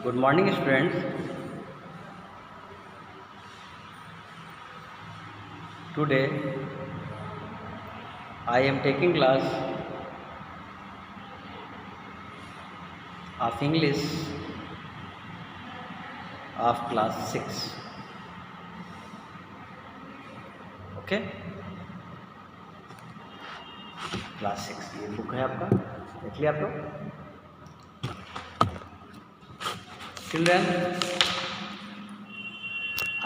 Good morning, students. Today I am taking class of English of class 6. Okay? Class 6 ये book है आपका, देख लिया आप लोग। Children,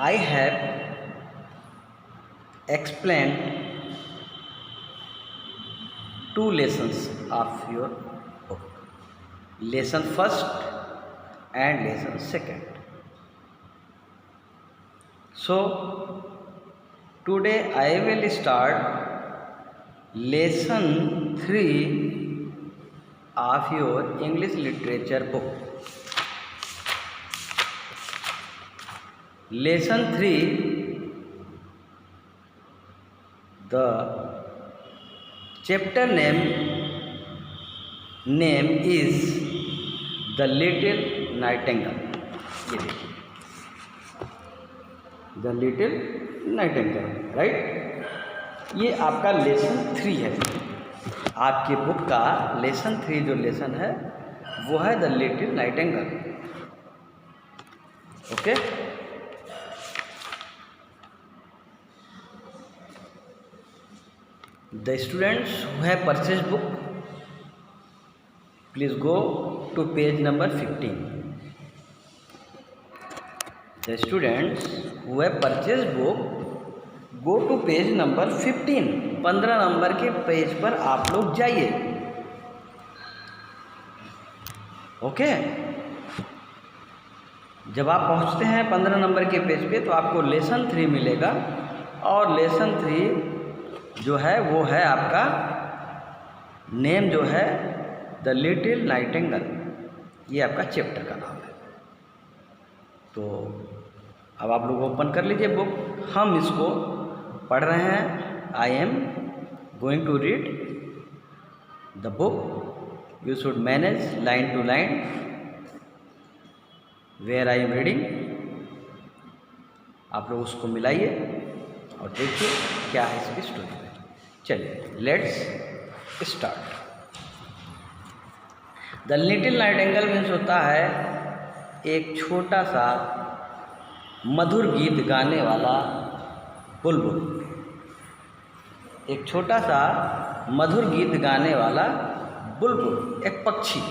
I have explained 2 lessons of your book, lesson first and lesson second. So today I will start lesson 3 of your English literature book. Lesson 3, the chapter name is The Little Nightingale. ये देखिए, The Little Nightingale, right. ये आपका lesson 3 है। आपके book का lesson 3 जो lesson है वो है the little Nightingale. Okay, the students who have purchased book, please go to page number 15. The students who have purchased book, go to page number 15. 15 number के पेज पर आप लोग जाइए। ओके, जब आप पहुंचते हैं 15 नंबर के पेज पे तो आपको लेसन 3 मिलेगा, और लेसन 3 जो है वो है आपका नेम जो है द लिटिल नाइटिंगेल। ये आपका चैप्टर का नाम है। तो अब आप लोग ओपन कर लीजिए बुक, हम इसको पढ़ रहे हैं। I am going to read the book, you should manage line to line where I am reading. आप लोग उसको मिलाइए और देखिए क्या है इसकी स्टोरी में। चलिए, let's start. The little Nightingale means होता है एक छोटा सा मधुर गीत गाने वाला बुलबुल। एक छोटा सा मधुर गीत गाने वाला बुलबुल, एक पक्षी।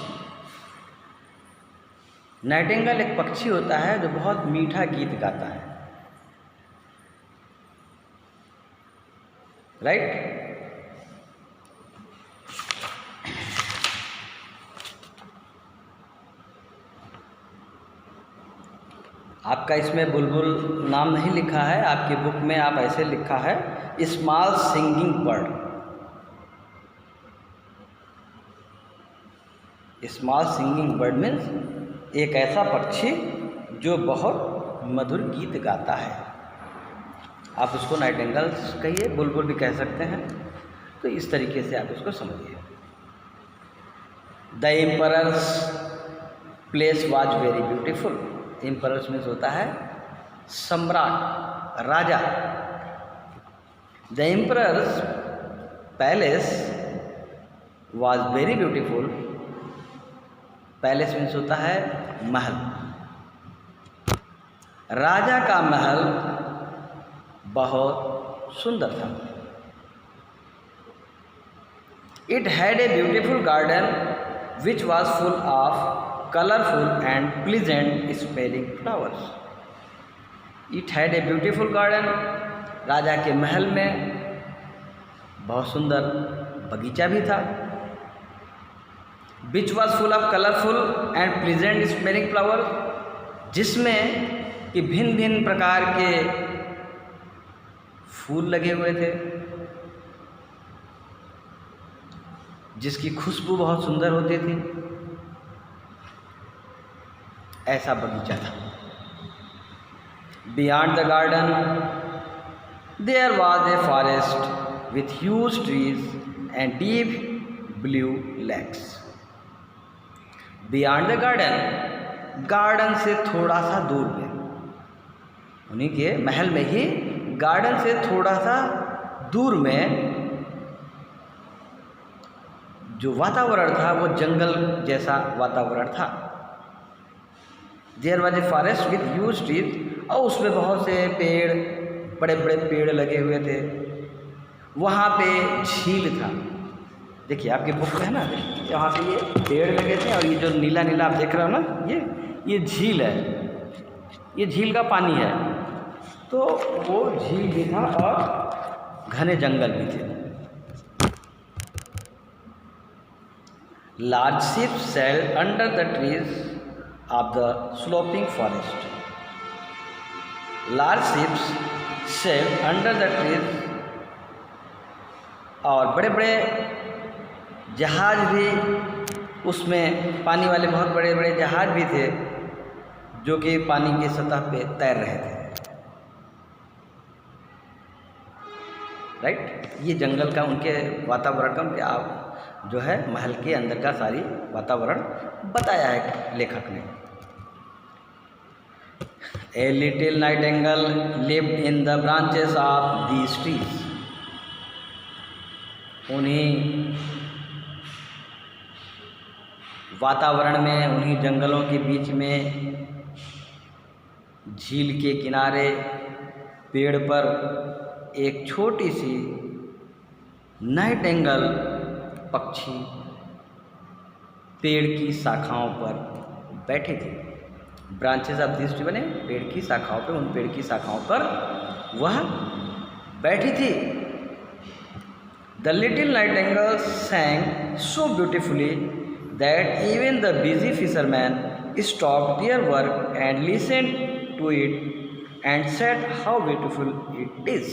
नाइटिंगेल एक पक्षी होता है जो बहुत मीठा गीत गाता है, राइट। आपका इसमें बुलबुल नाम नहीं लिखा है, आपकी बुक में आप ऐसे लिखा है small singing bird. Small singing bird means एक ऐसा पक्षी जो बहुत मधुर गीत गाता है। आप उसको नाइटिंगेल कहिए, बुलबुल भी कह सकते हैं। तो इस तरीके से आप उसको समझिए। The emperor's place was very beautiful. Emperor's means होता है सम्राट, राजा। The emperor's palace was very beautiful. Palace means होता है महल। राजा का महल बहुत सुंदर था। It had a beautiful garden which was full of colourful and pleasant smelling flowers. It had a beautiful garden, राजा के महल में बहुत सुंदर बगीचा भी था। Which was full of colourful and pleasant smelling flower, जिसमें कि भिन्न भिन्न प्रकार के फूल लगे हुए थे, जिसकी खुशबू बहुत सुंदर होती थी। ऐसा बगीचा था। Beyond the garden there was a forest with huge trees and deep blue lakes. Beyond the garden garden से थोड़ा सा दूर में, उन्हीं के महल में ही गार्डन से थोड़ा सा दूर में जो वातावरण था वो जंगल जैसा वातावरण था। There was a forest with huge trees, और उसमें बहुत से पेड़, बड़े बड़े पेड़ लगे हुए थे। वहाँ पे झील था। देखिए आपकी बुक में है ना, यहाँ पे ये पेड़ लगे थे और ये जो नीला नीला आप देख रहे हो ना, ये झील है, ये झील का पानी है। तो वो झील भी था और घने जंगल भी थे। Large ships sailed under the trees of the sloping forest. Large ships sailed under the trees, और बड़े बड़े जहाज भी उसमें, पानी वाले बहुत बड़े बड़े जहाज भी थे जो कि पानी की सतह पे तैर रहे थे। राइट, ये जंगल का, उनके वातावरण का, उनके आप जो है महल के अंदर का सारी वातावरण बताया है लेखक ने। A little Nightingale lived in the branches of these trees. उन्हीं वातावरण में, उन्हीं जंगलों के बीच में, झील के किनारे पेड़ पर एक छोटी सी नाइटिंगेल पक्षी पेड़ की शाखाओं पर बैठे थे। ब्रांचेस ऑफ दिस ट्री बने पेड़ की शाखाओं पर, उन पेड़ की शाखाओं पर वह बैठी थी। The little Nightingale sang so beautifully that even the busy fishermen stopped their work and listened to it and said how beautiful it is।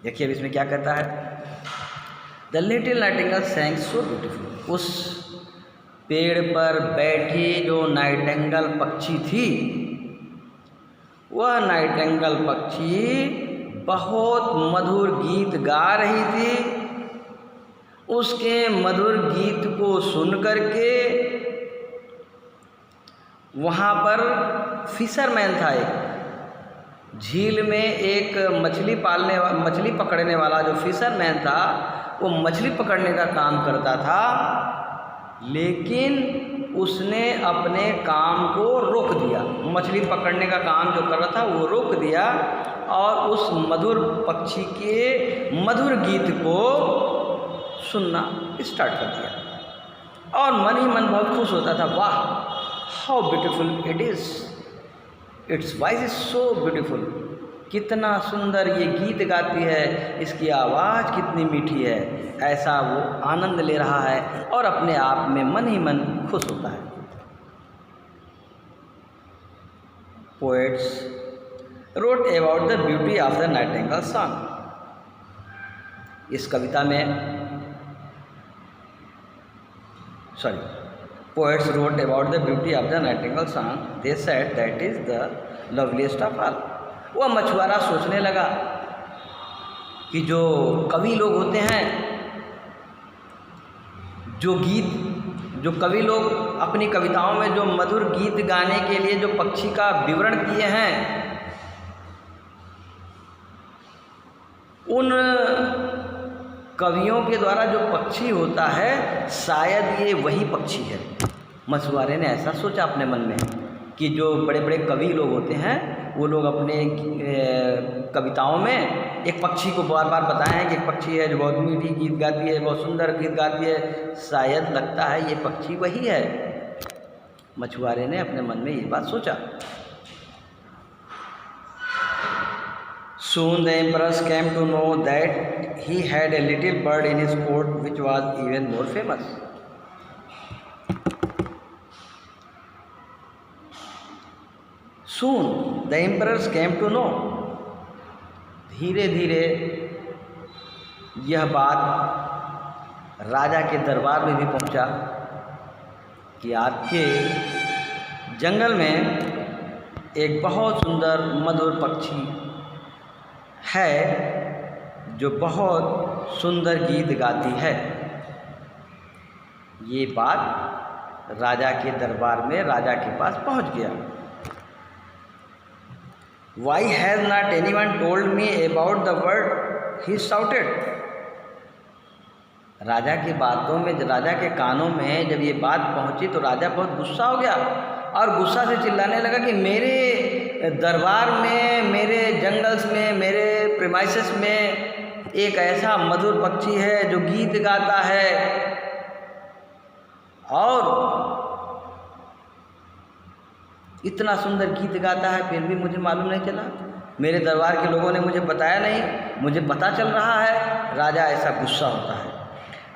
देखिए अब इसमें क्या कहता है, the little Nightingale sang so beautiful। उस पेड़ पर बैठी जो नाइटिंगेल पक्षी थी, वह नाइटिंगेल पक्षी बहुत मधुर गीत गा रही थी। उसके मधुर गीत को सुन करके वहाँ पर फिशरमैन था, एक झील में एक मछली पकड़ने वाला जो फिशरमैन था, वो मछली पकड़ने का काम करता था, लेकिन उसने अपने काम को रोक दिया। मछली पकड़ने का काम जो कर रहा था वो रोक दिया और उस मधुर पक्षी के मधुर गीत को सुनना स्टार्ट कर दिया और मन ही मन बहुत खुश होता था। वाह, how beautiful it is, it's voice is so beautiful. कितना सुंदर ये गीत गाती है, इसकी आवाज़ कितनी मीठी है। ऐसा वो आनंद ले रहा है और अपने आप में मन ही मन खुश होता है। Poets wrote about the beauty of the nightingale song। इस कविता में poets wrote about the beauty of the nightingale song। They said that is the loveliest of all। वह मछुआरा सोचने लगा कि जो कवि लोग होते हैं, जो कवि लोग अपनी कविताओं में जो मधुर गीत गाने के लिए जो पक्षी का विवरण किए हैं, उन कवियों के द्वारा जो पक्षी होता है शायद ये वही पक्षी है। मछुआरे ने ऐसा सोचा अपने मन में कि जो बड़े बड़े कवि लोग होते हैं वो लोग अपने कविताओं में एक पक्षी को बार बार बताए हैं कि एक पक्षी है जो बहुत मीठी गीत गाती है, बहुत सुंदर गीत गाती है, शायद लगता है ये पक्षी वही है। मछुआरे ने अपने मन में ये बात सोचा। Soon the emperor came to know that he had a little bird in his court which was even more famous। Soon the emperor came to know। धीरे धीरे यह बात राजा के दरबार में भी पहुंचा कि आपके जंगल में एक बहुत सुंदर मधुर पक्षी है जो बहुत सुंदर गीत गाती है। ये बात राजा के दरबार में राजा के पास पहुंच गया। Why has not anyone told me about the word? He shouted. राजा की बातों में, राजा के कानों में जब ये बात पहुंची तो राजा बहुत गुस्सा हो गया और गुस्सा से चिल्लाने लगा कि मेरे दरबार में, मेरे जंगल्स में, मेरे प्रीमाइसेस में एक ऐसा मधुर पक्षी है जो गीत गाता है और इतना सुंदर गीत गाता है, फिर भी मुझे मालूम नहीं चला। मेरे दरबार के लोगों ने मुझे बताया नहीं, मुझे पता चल रहा है। राजा ऐसा गुस्सा होता है।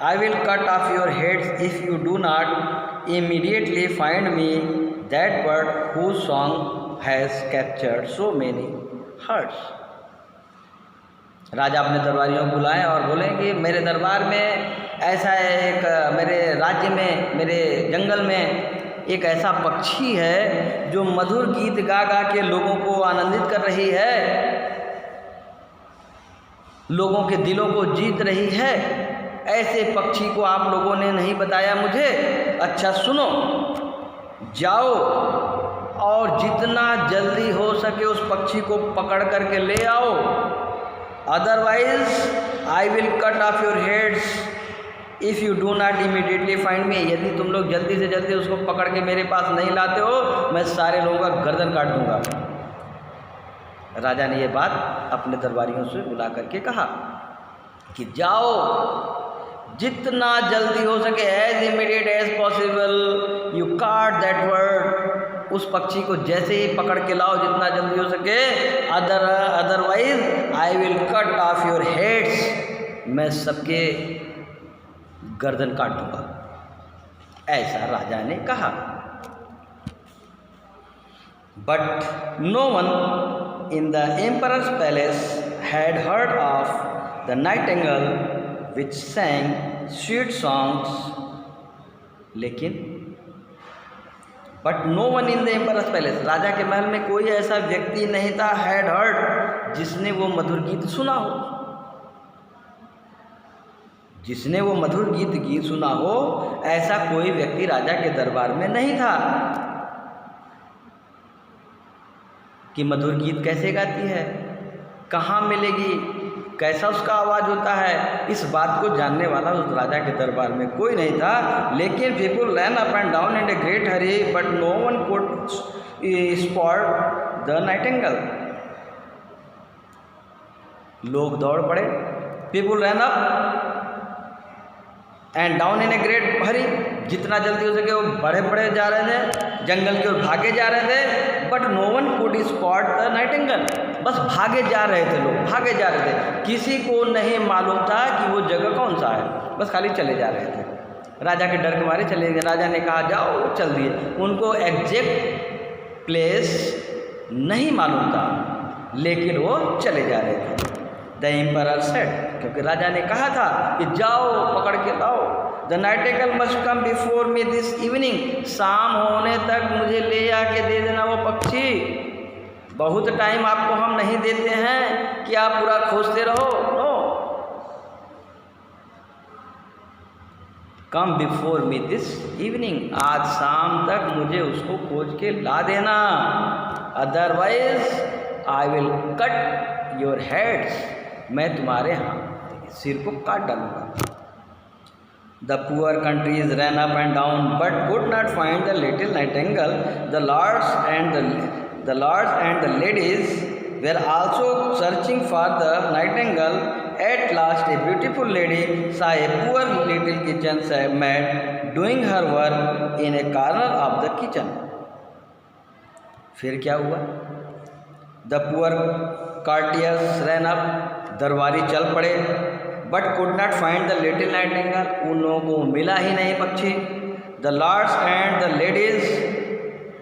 I will cut off your heads if you do not immediately find me that bird whose song has captured so many hearts. राजा अपने दरबारियों को बुलाएं और बोलें कि मेरे दरबार में ऐसा एक, मेरे राज्य में, मेरे जंगल में एक ऐसा पक्षी है जो मधुर गीत गा गा के लोगों को आनंदित कर रही है, लोगों के दिलों को जीत रही है। ऐसे पक्षी को आप लोगों ने नहीं बताया मुझे। अच्छा सुनो, जाओ और जितना जल्दी हो सके उस पक्षी को पकड़ करके ले आओ, otherwise I will cut off your heads if you do not immediately find me. यदि तुम लोग जल्दी से जल्दी उसको पकड़ के मेरे पास नहीं लाते हो, मैं सारे लोगों का गर्दन काट दूंगा। राजा ने ये बात अपने दरबारियों से बुला करके कहा कि जाओ, जितना जल्दी हो सके, as immediate as possible you caught that bird, उस पक्षी को जैसे ही पकड़ के लाओ जितना जल्दी हो सके, otherwise I will cut off your heads, मैं सबके गर्दन काट दूंगा। ऐसा राजा ने कहा। But no one in the emperor's palace had heard of the nightingale which sang sweet songs, लेकिन but no one in the emperor's palace, राजा के महल में कोई ऐसा व्यक्ति नहीं था हैड हर्ड, जिसने वो मधुर गीत सुना हो, जिसने वो मधुर गीत सुना हो, ऐसा कोई व्यक्ति राजा के दरबार में नहीं था। कि मधुर गीत कैसे गाती है, कहाँ मिलेगी, कैसा उसका आवाज़ होता है, इस बात को जानने वाला उस राजा के दरबार में कोई नहीं था। लेकिन people ran up and down in a great hurry but no one could spot the nightingale. लोग दौड़ पड़े, people ran up and down in a great hurry, जितना जल्दी हो सके वो बड़े बड़े जा रहे थे, जंगल की ओर भागे जा रहे थे। But no one could spot the nightingale, बस भागे जा रहे थे लोग, भागे जा रहे थे, किसी को नहीं मालूम था कि वो जगह कौन सा है, बस खाली चले जा रहे थे। राजा के डर के मारे चले गए। राजा ने कहा जाओ, चल दिए। उनको एग्जैक्ट प्लेस नहीं मालूम था, लेकिन वो चले जा रहे थे। द एम्परर सेड, क्योंकि राजा ने कहा था कि जाओ पकड़ के लाओ। The Nightingale must come before me this evening, शाम होने तक मुझे ले आके दे देना वो पक्षी। बहुत टाइम आपको हम नहीं देते हैं कि आप पूरा खोजते रहो। No, come before me this evening, आज शाम तक मुझे उसको खोज के ला देना, otherwise I will cut your heads, मैं तुम्हारे सिर को काट डालूंगा। The poor countries ran up and down, but could not find the little nightingale. The lords and the ladies were also searching for the nightingale. At last, a beautiful lady saw a poor little kitchen maid doing her work in a corner of the kitchen. फिर क्या हुआ? The poor courtiers ran up, दरबारी चल पड़े, but could not find the little nightingale, उन लोगों को मिला ही नहीं पक्षी। The lords and the ladies,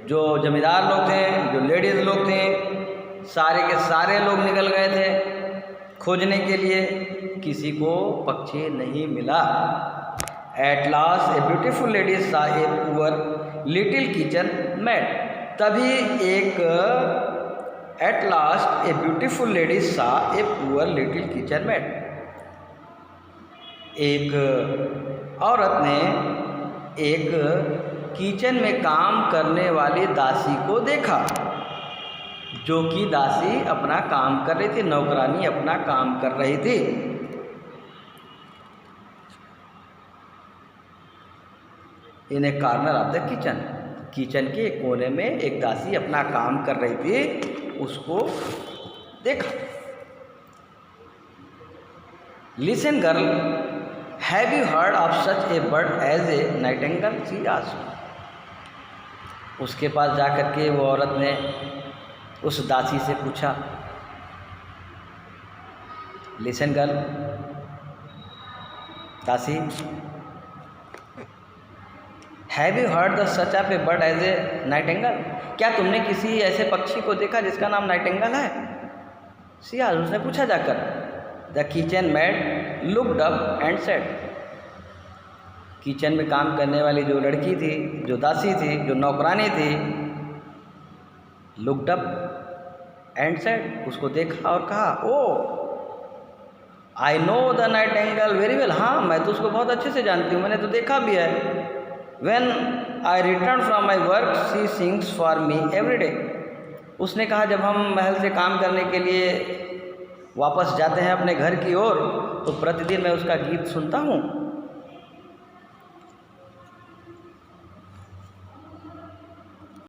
जो जमींदार लोग थे, जो लेडीज़ लोग थे, सारे के सारे लोग निकल गए थे खोजने के लिए, किसी को पक्षी नहीं मिला। At last a beautiful lady saw a poor little kitchen maid, तभी एक at last a beautiful lady saw a poor little kitchen maid, एक औरत ने एक किचन में काम करने वाली दासी को देखा, जो कि दासी अपना काम कर रही थी, नौकरानी अपना काम कर रही थी। In a corner of the kitchen, kitchen के कोने में एक दासी अपना काम कर रही थी, उसको देखा। Listen girl, have you heard of such a bird as a nightingale, she asked. उसके पास जाकर के वो औरत ने उस दासी से पूछा, लिसन गर्ल, दासी, have you heard the such of a bird as a nightingale, क्या तुमने किसी ऐसे पक्षी को देखा जिसका नाम नाइटिंगेल है? शी आस्क्ड, उसने पूछा जाकर। The kitchen made looked up and said, kitchen में काम करने वाली जो लड़की थी, जो दासी थी, जो नौकरानी थी, लुक्ड अप एंड सेड, उसको देखा और कहा, oh I know the nightingale very well, हाँ मैं तो उसको बहुत अच्छे से जानती हूँ, मैंने तो देखा भी है। When I return from my work, she sings for me every day. उसने कहा, जब हम महल से काम करने के लिए वापस जाते हैं अपने घर की ओर, तो प्रतिदिन मैं उसका गीत सुनता हूँ।